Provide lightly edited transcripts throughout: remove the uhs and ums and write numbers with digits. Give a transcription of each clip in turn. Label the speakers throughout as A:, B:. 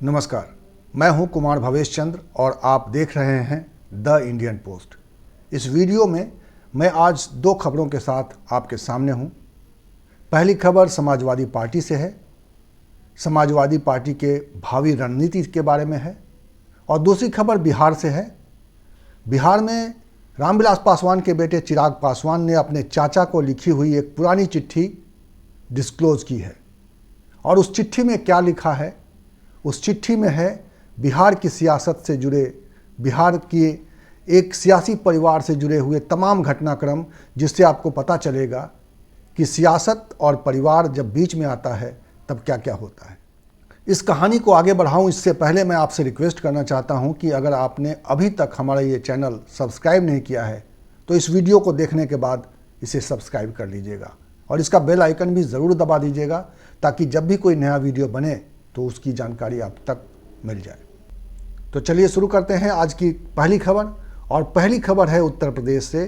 A: नमस्कार, मैं हूं कुमार भवेश चंद्र और आप देख रहे हैं द इंडियन पोस्ट। इस वीडियो में मैं आज दो खबरों के साथ आपके सामने हूं। पहली खबर समाजवादी पार्टी से है, समाजवादी पार्टी के भावी रणनीति के बारे में है, और दूसरी खबर बिहार से है। बिहार में रामविलास पासवान के बेटे चिराग पासवान ने अपने चाचा को लिखी हुई एक पुरानी चिट्ठी डिस्क्लोज की है, और उस चिट्ठी में क्या लिखा है? उस चिट्ठी में है बिहार की सियासत से जुड़े, बिहार की एक सियासी परिवार से जुड़े हुए तमाम घटनाक्रम, जिससे आपको पता चलेगा कि सियासत और परिवार जब बीच में आता है तब क्या क्या होता है। इस कहानी को आगे बढ़ाऊं इससे पहले मैं आपसे रिक्वेस्ट करना चाहता हूं कि अगर आपने अभी तक हमारा ये चैनल सब्सक्राइब नहीं किया है तो इस वीडियो को देखने के बाद इसे सब्सक्राइब कर लीजिएगा और इसका बेल आइकन भी ज़रूर दबा दीजिएगा, ताकि जब भी कोई नया वीडियो बने तो उसकी जानकारी आप तक मिल जाए। तो चलिए शुरू करते हैं आज की पहली खबर। और पहली खबर है उत्तर प्रदेश से।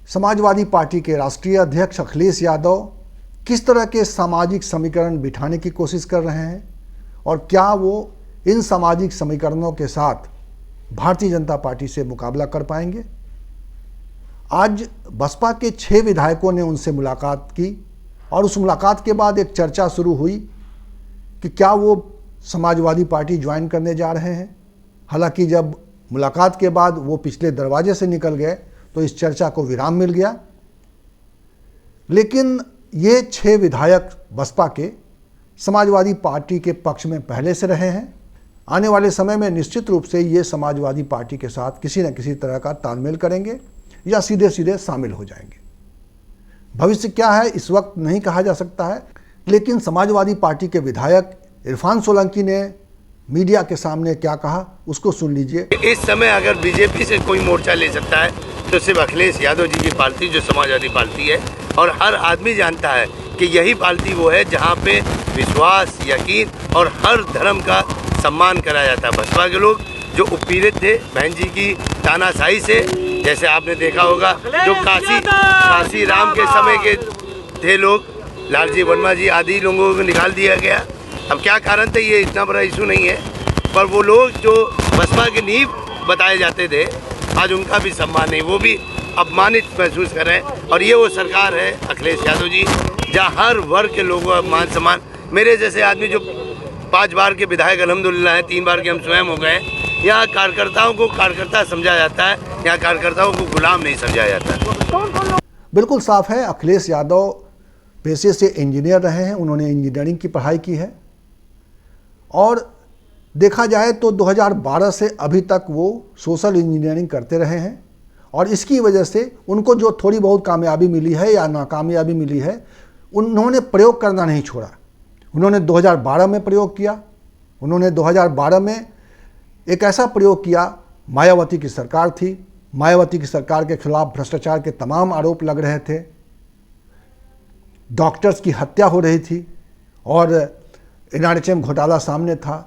A: समाजवादी पार्टी के राष्ट्रीय अध्यक्ष अखिलेश यादव किस तरह के सामाजिक समीकरण बिठाने की कोशिश कर रहे हैं और क्या वो इन सामाजिक समीकरणों के साथ भारतीय जनता पार्टी से मुकाबला कर पाएंगे। आज बसपा के 6 विधायकों ने उनसे मुलाकात की और उस मुलाकात के बाद एक चर्चा शुरू हुई कि क्या वो समाजवादी पार्टी ज्वाइन करने जा रहे हैं। हालांकि जब मुलाकात के बाद वो पिछले दरवाजे से निकल गए तो इस चर्चा को विराम मिल गया। लेकिन ये 6 विधायक बसपा के समाजवादी पार्टी के पक्ष में पहले से रहे हैं। आने वाले समय में निश्चित रूप से ये समाजवादी पार्टी के साथ किसी न किसी तरह का तालमेल करेंगे या सीधे सीधे शामिल हो जाएंगे। भविष्य क्या है इस वक्त नहीं कहा जा सकता है, लेकिन समाजवादी पार्टी के विधायक इरफान सोलंकी ने मीडिया के सामने क्या कहा उसको सुन लीजिए।
B: इस समय अगर बीजेपी से कोई मोर्चा ले सकता है तो सिर्फ अखिलेश यादव जी की पार्टी, जो समाजवादी पार्टी है, और हर आदमी जानता है कि यही पार्टी वो है जहां पे विश्वास, यकीन और हर धर्म का सम्मान करा जाता है। बसपा के लोग जो उत्पीड़ित थे बहन जी की तानाशाही से, जैसे आपने देखा होगा जो काशी राम के समय के थे लोग, लालजी वर्मा जी आदि लोगों को निकाल दिया गया। अब क्या कारण थे ये इतना बड़ा इशू नहीं है, पर वो लोग जो बसपा की नींव बताए जाते थे आज उनका भी सम्मान नहीं, वो भी अपमानित महसूस कर रहे हैं। और ये वो सरकार है अखिलेश यादव जी जहाँ हर वर्ग के लोगों का मान सम्मान, मेरे जैसे आदमी जो 5 बार के विधायक अल्हम्दुलिल्लाह हैं, 3 बार के हम स्वयं हो गए, यहाँ कार्यकर्ताओं को कार्यकर्ता समझा जाता है, यहाँ कार्यकर्ताओं को गुलाम नहीं समझा जाता है।
A: बिल्कुल साफ है, अखिलेश यादव पेशे से इंजीनियर रहे हैं, उन्होंने इंजीनियरिंग की पढ़ाई की है और देखा जाए तो 2012 से अभी तक वो सोशल इंजीनियरिंग करते रहे हैं। और इसकी वजह से उनको जो थोड़ी बहुत कामयाबी मिली है या नाकामयाबी मिली है, उन्होंने प्रयोग करना नहीं छोड़ा। उन्होंने 2012 में प्रयोग किया। उन्होंने 2012 में एक ऐसा प्रयोग किया, मायावती की सरकार थी, मायावती की सरकार के खिलाफ भ्रष्टाचार के तमाम आरोप लग रहे थे, डॉक्टर्स की हत्या हो रही थी और एनआरएचएम घोटाला सामने था।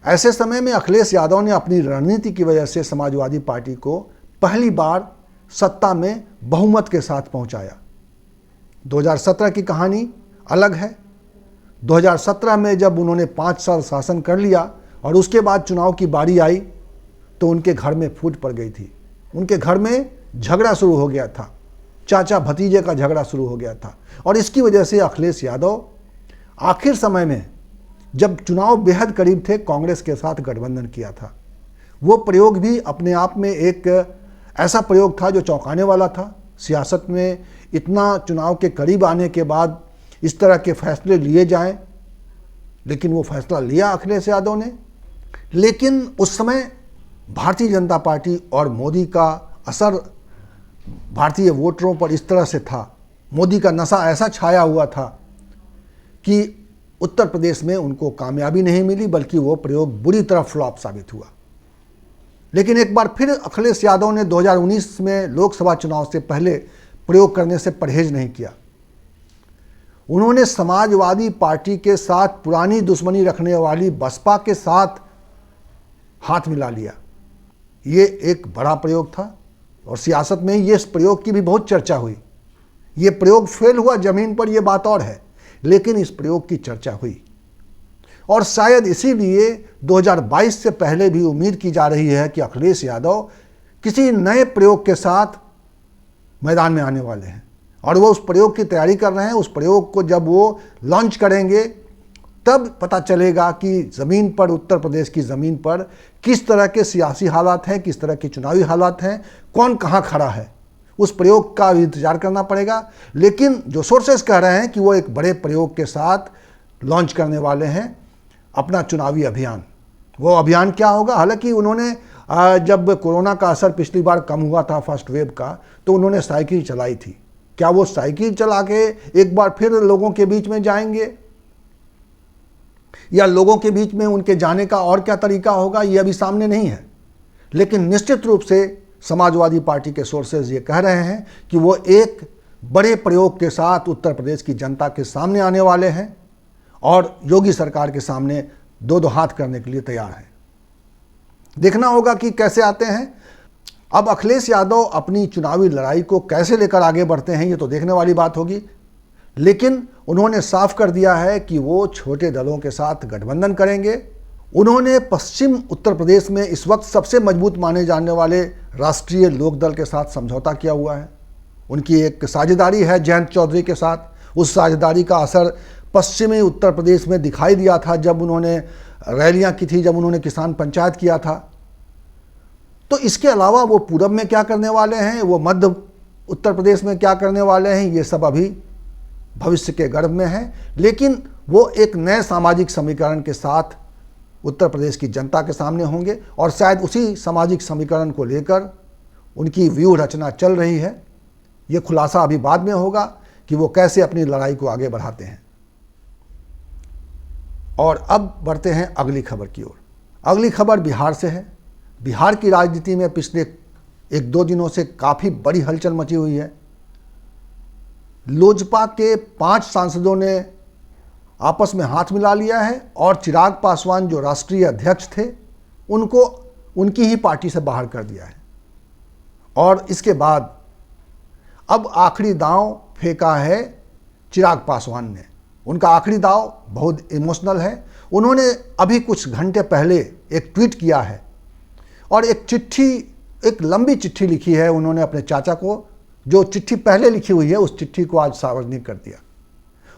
A: ऐसे समय में अखिलेश यादव ने अपनी रणनीति की वजह से समाजवादी पार्टी को पहली बार सत्ता में बहुमत के साथ पहुंचाया। 2017 की कहानी अलग है। 2017 में जब उन्होंने 5 साल शासन कर लिया और उसके बाद चुनाव की बारी आई तो उनके घर में फूट पड़ गई थी। उनके घर में झगड़ा शुरू हो गया था, चाचा भतीजे का झगड़ा शुरू हो गया था। और इसकी वजह से अखिलेश यादव आखिर समय में जब चुनाव बेहद करीब थे, कांग्रेस के साथ गठबंधन किया था। वो प्रयोग भी अपने आप में एक ऐसा प्रयोग था जो चौंकाने वाला था। सियासत में इतना चुनाव के करीब आने के बाद इस तरह के फैसले लिए जाएं, लेकिन वो फैसला लिया अखिलेश यादव ने। लेकिन उस समय भारतीय जनता पार्टी और मोदी का असर भारतीय वोटरों पर इस तरह से था, मोदी का नशा ऐसा छाया हुआ था कि उत्तर प्रदेश में उनको कामयाबी नहीं मिली, बल्कि वो प्रयोग बुरी तरह फ्लॉप साबित हुआ। लेकिन एक बार फिर अखिलेश यादव ने 2019 में लोकसभा चुनाव से पहले प्रयोग करने से परहेज नहीं किया। उन्होंने समाजवादी पार्टी के साथ पुरानी दुश्मनी रखने वाली बसपा के साथ हाथ मिला लिया। ये एक बड़ा प्रयोग था और सियासत में ये इस प्रयोग की भी बहुत चर्चा हुई। ये प्रयोग फेल हुआ ज़मीन पर, यह बात और है, लेकिन इस प्रयोग की चर्चा हुई। और शायद इसीलिए 2022 से पहले भी उम्मीद की जा रही है कि अखिलेश यादव किसी नए प्रयोग के साथ मैदान में आने वाले हैं और वो उस प्रयोग की तैयारी कर रहे हैं। उस प्रयोग को जब वो लॉन्च करेंगे तब पता चलेगा कि ज़मीन पर, उत्तर प्रदेश की ज़मीन पर किस तरह के सियासी हालात हैं, किस तरह के चुनावी हालात हैं, कौन कहाँ खड़ा है। उस प्रयोग का इंतजार करना पड़ेगा। लेकिन जो सोर्सेस कह रहे हैं कि वो एक बड़े प्रयोग के साथ लॉन्च करने वाले हैं अपना चुनावी अभियान। वो अभियान क्या होगा? हालांकि उन्होंने जब कोरोना का असर पिछली बार कम हुआ था फर्स्ट वेव का, तो उन्होंने साइकिल चलाई थी। क्या वो साइकिल चला के एक बार फिर लोगों के बीच में जाएंगे, या लोगों के बीच में उनके जाने का और क्या तरीका होगा, ये अभी सामने नहीं है। लेकिन निश्चित रूप से समाजवादी पार्टी के सोर्सेज ये कह रहे हैं कि वो एक बड़े प्रयोग के साथ उत्तर प्रदेश की जनता के सामने आने वाले हैं और योगी सरकार के सामने दो दो हाथ करने के लिए तैयार हैं। देखना होगा कि कैसे आते हैं। अब अखिलेश यादव अपनी चुनावी लड़ाई को कैसे लेकर आगे बढ़ते हैं, ये तो देखने वाली बात होगी। लेकिन उन्होंने साफ कर दिया है कि वो छोटे दलों के साथ गठबंधन करेंगे। उन्होंने पश्चिम उत्तर प्रदेश में इस वक्त सबसे मजबूत माने जाने वाले राष्ट्रीय लोकदल के साथ समझौता किया हुआ है। उनकी एक साझेदारी है जयंत चौधरी के साथ। उस साझेदारी का असर पश्चिमी उत्तर प्रदेश में दिखाई दिया था जब उन्होंने रैलियां की थी, जब उन्होंने किसान पंचायत किया था। तो इसके अलावा वो पूरब में क्या करने वाले हैं, वो मध्य उत्तर प्रदेश में क्या करने वाले हैं, ये सब अभी भविष्य के गर्भ में है। लेकिन वो एक नए सामाजिक समीकरण के साथ उत्तर प्रदेश की जनता के सामने होंगे और शायद उसी सामाजिक समीकरण को लेकर उनकी व्यूह रचना चल रही है। ये खुलासा अभी बाद में होगा कि वो कैसे अपनी लड़ाई को आगे बढ़ाते हैं। और अब बढ़ते हैं अगली खबर की ओर। अगली खबर बिहार से है। बिहार की राजनीति में पिछले 1-2 दिनों से काफ़ी बड़ी हलचल मची हुई है। लोजपा के 5 सांसदों ने आपस में हाथ मिला लिया है और चिराग पासवान जो राष्ट्रीय अध्यक्ष थे उनको उनकी ही पार्टी से बाहर कर दिया है। और इसके बाद अब आखिरी दांव फेंका है चिराग पासवान ने। उनका आखिरी दांव बहुत इमोशनल है। उन्होंने अभी कुछ घंटे पहले एक ट्वीट किया है और एक चिट्ठी, एक लंबी चिट्ठी लिखी है उन्होंने अपने चाचा को। जो चिट्ठी पहले लिखी हुई है उस चिट्ठी को आज सार्वजनिक कर दिया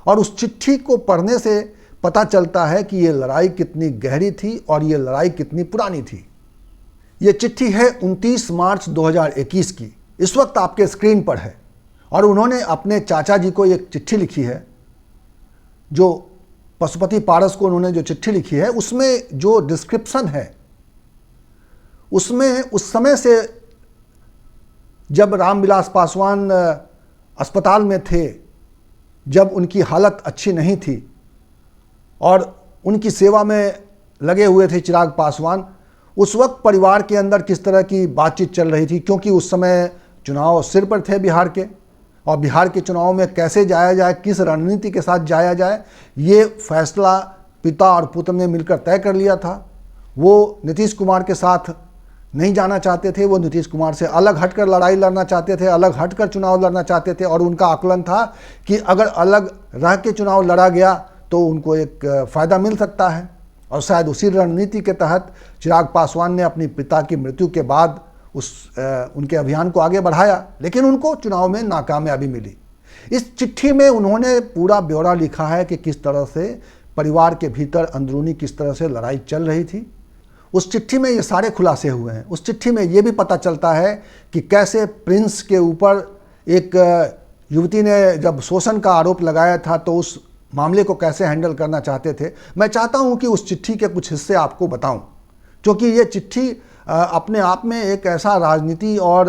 A: और उस चिट्ठी को पढ़ने से पता चलता है कि ये लड़ाई कितनी गहरी थी और ये लड़ाई कितनी पुरानी थी। ये चिट्ठी है 29 मार्च 2021 की, इस वक्त आपके स्क्रीन पर है। और उन्होंने अपने चाचा जी को एक चिट्ठी लिखी है, जो पशुपति पारस को उन्होंने जो चिट्ठी लिखी है उसमें जो डिस्क्रिप्शन है उसमें उस समय से जब रामविलास पासवान अस्पताल में थे, जब उनकी हालत अच्छी नहीं थी और उनकी सेवा में लगे हुए थे चिराग पासवान, उस वक्त परिवार के अंदर किस तरह की बातचीत चल रही थी, क्योंकि उस समय चुनाव सिर पर थे बिहार के और बिहार के चुनाव में कैसे जाया जाए, किस रणनीति के साथ जाया जाए, ये फैसला पिता और पुत्र ने मिलकर तय कर लिया था। वो नीतीश कुमार के साथ नहीं जाना चाहते थे, वो नीतीश कुमार से अलग हटकर लड़ाई लड़ना चाहते थे, अलग हटकर चुनाव लड़ना चाहते थे। और उनका आकलन था कि अगर अलग रह के चुनाव लड़ा गया तो उनको एक फ़ायदा मिल सकता है। और शायद उसी रणनीति के तहत चिराग पासवान ने अपनी पिता की मृत्यु के बाद उनके अभियान को आगे बढ़ाया, लेकिन उनको चुनाव में नाकामयाबी मिली। इस चिट्ठी में उन्होंने पूरा ब्यौरा लिखा है कि किस तरह से परिवार के भीतर अंदरूनी किस तरह से लड़ाई चल रही थी। उस चिट्ठी में ये सारे खुलासे हुए हैं। उस चिट्ठी में ये भी पता चलता है कि कैसे प्रिंस के ऊपर एक युवती ने जब शोषण का आरोप लगाया था तो उस मामले को कैसे हैंडल करना चाहते थे। मैं चाहता हूं कि उस चिट्ठी के कुछ हिस्से आपको बताऊं, क्योंकि ये चिट्ठी अपने आप में एक ऐसा राजनीति और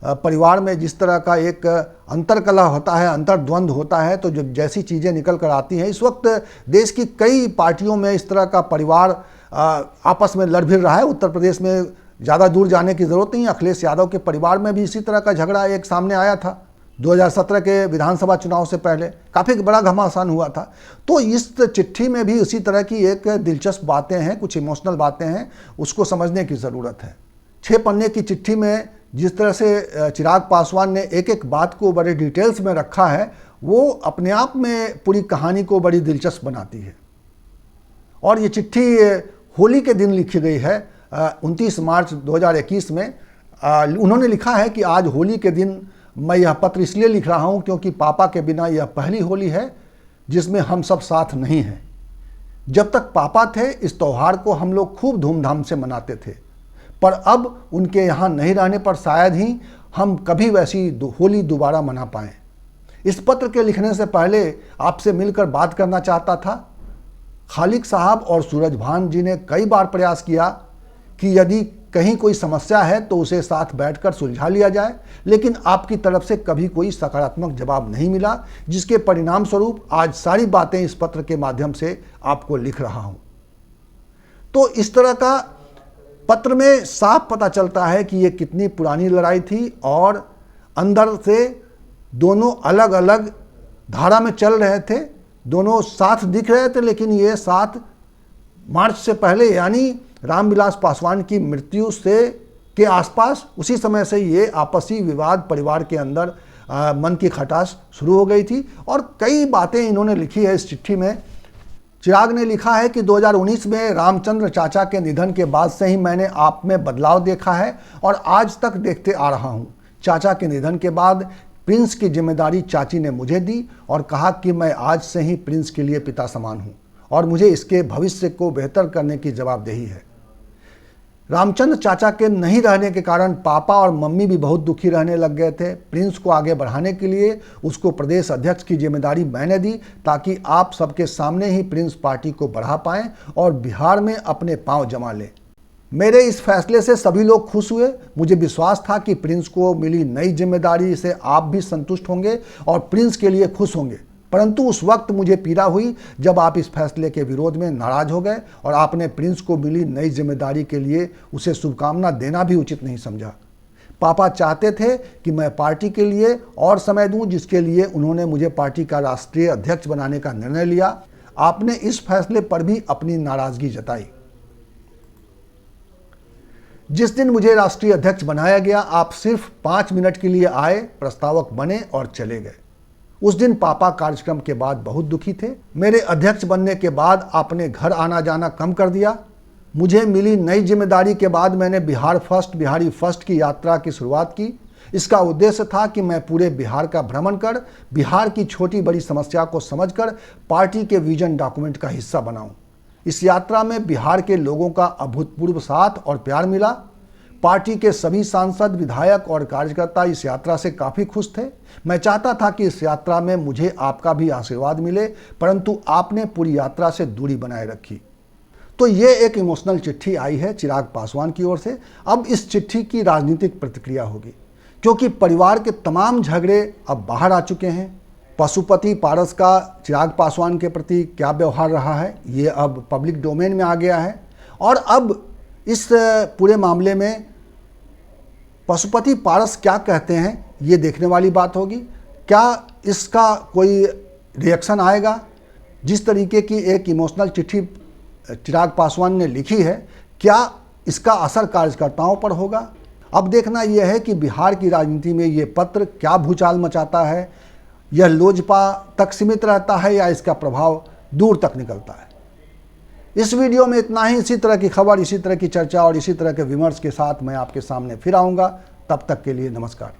A: परिवार में जिस तरह का एक अंतर्कलह होता है, अंतर्द्वंद होता है, तो जब जैसी चीज़ें निकल कर आती हैं, इस वक्त देश की कई पार्टियों में इस तरह का परिवार आपस में लड़ भिड़ रहा है। उत्तर प्रदेश में ज़्यादा दूर जाने की ज़रूरत नहीं। अखिलेश यादव के परिवार में भी इसी तरह का झगड़ा एक सामने आया था 2017 के विधानसभा चुनाव से पहले, काफ़ी बड़ा घमासान हुआ था। तो इस चिट्ठी में भी उसी तरह की एक दिलचस्प बातें हैं, कुछ इमोशनल बातें हैं, उसको समझने की ज़रूरत है। 6 पन्ने की चिट्ठी में जिस तरह से चिराग पासवान ने एक एक बात को बड़े डिटेल्स में रखा है, वो अपने आप में पूरी कहानी को बड़ी दिलचस्प बनाती है। और ये चिट्ठी होली के दिन लिखी गई है 29 मार्च 2021 में। उन्होंने लिखा है कि आज होली के दिन मैं यह पत्र इसलिए लिख रहा हूँ क्योंकि पापा के बिना यह पहली होली है जिसमें हम सब साथ नहीं हैं। जब तक पापा थे इस त्यौहार को हम लोग खूब धूमधाम से मनाते थे, पर अब उनके यहाँ नहीं रहने पर शायद ही हम कभी वैसी होली दोबारा मना पाएँ। इस पत्र के लिखने से पहले आपसे मिलकर बात करना चाहता था। खालिक साहब और सूरज भान जी ने कई बार प्रयास किया कि यदि कहीं कोई समस्या है तो उसे साथ बैठकर सुलझा लिया जाए, लेकिन आपकी तरफ से कभी कोई सकारात्मक जवाब नहीं मिला, जिसके परिणाम स्वरूप आज सारी बातें इस पत्र के माध्यम से आपको लिख रहा हूं। तो इस तरह का पत्र में साफ पता चलता है कि ये कितनी पुरानी लड़ाई थी और अंदर से दोनों अलग अलग धारा में चल रहे थे। दोनों साथ दिख रहे थे, लेकिन ये साथ मार्च से पहले यानी रामविलास पासवान की मृत्यु से के आसपास उसी समय से ये आपसी विवाद परिवार के अंदर मन की खटास शुरू हो गई थी। और कई बातें इन्होंने लिखी है इस चिट्ठी में। चिराग ने लिखा है कि 2019 में रामचंद्र चाचा के निधन के बाद से ही मैंने आप में बदलाव देखा है और आज तक देखते आ रहा हूँ। चाचा के निधन के बाद प्रिंस की जिम्मेदारी चाची ने मुझे दी और कहा कि मैं आज से ही प्रिंस के लिए पिता समान हूँ और मुझे इसके भविष्य को बेहतर करने की जवाबदेही है। रामचंद्र चाचा के नहीं रहने के कारण पापा और मम्मी भी बहुत दुखी रहने लग गए थे। प्रिंस को आगे बढ़ाने के लिए उसको प्रदेश अध्यक्ष की जिम्मेदारी मैंने दी ताकि आप सबके सामने ही प्रिंस पार्टी को बढ़ा पाएं और बिहार में अपने पांव जमा लें। मेरे इस फैसले से सभी लोग खुश हुए। मुझे विश्वास था कि प्रिंस को मिली नई जिम्मेदारी से आप भी संतुष्ट होंगे और प्रिंस के लिए खुश होंगे, परंतु उस वक्त मुझे पीड़ा हुई जब आप इस फैसले के विरोध में नाराज हो गए और आपने प्रिंस को मिली नई जिम्मेदारी के लिए उसे शुभकामना देना भी उचित नहीं समझा। पापा चाहते थे कि मैं पार्टी के लिए और समय दूं, जिसके लिए उन्होंने मुझे पार्टी का राष्ट्रीय अध्यक्ष बनाने का निर्णय लिया। आपने इस फैसले पर भी अपनी नाराजगी जताई। जिस दिन मुझे राष्ट्रीय अध्यक्ष बनाया गया, आप सिर्फ 5 मिनट के लिए आए, प्रस्तावक बने और चले गए। उस दिन पापा कार्यक्रम के बाद बहुत दुखी थे। मेरे अध्यक्ष बनने के बाद आपने घर आना जाना कम कर दिया। मुझे मिली नई जिम्मेदारी के बाद मैंने बिहार फर्स्ट बिहारी फर्स्ट की यात्रा की शुरुआत की। इसका उद्देश्य था कि मैं पूरे बिहार का भ्रमण कर बिहार की छोटी बड़ी समस्या को समझकर पार्टी के विजन डॉक्यूमेंट का हिस्सा बनाऊं। इस यात्रा में बिहार के लोगों का अभूतपूर्व साथ और प्यार मिला। पार्टी के सभी सांसद, विधायक और कार्यकर्ता इस यात्रा से काफ़ी खुश थे। मैं चाहता था कि इस यात्रा में मुझे आपका भी आशीर्वाद मिले, परंतु आपने पूरी यात्रा से दूरी बनाए रखी। तो ये एक इमोशनल चिट्ठी आई है चिराग पासवान की ओर से। अब इस चिट्ठी की राजनीतिक प्रतिक्रिया होगी, क्योंकि परिवार के तमाम झगड़े अब बाहर आ चुके हैं। पशुपति पारस का चिराग पासवान के प्रति क्या व्यवहार रहा है, ये अब पब्लिक डोमेन में आ गया है। और अब इस पूरे मामले में पशुपति पारस क्या कहते हैं, ये देखने वाली बात होगी। क्या इसका कोई रिएक्शन आएगा? जिस तरीके की एक इमोशनल चिट्ठी चिराग पासवान ने लिखी है, क्या इसका असर कार्यकर्ताओं पर होगा? अब देखना यह है कि बिहार की राजनीति में ये पत्र क्या भूचाल मचाता है। यह लोजपा तक सीमित रहता है या इसका प्रभाव दूर तक निकलता है। इस वीडियो में इतना ही। इसी तरह की खबर, इसी तरह की चर्चा और इसी तरह के विमर्श के साथ मैं आपके सामने फिर आऊँगा। तब तक के लिए नमस्कार।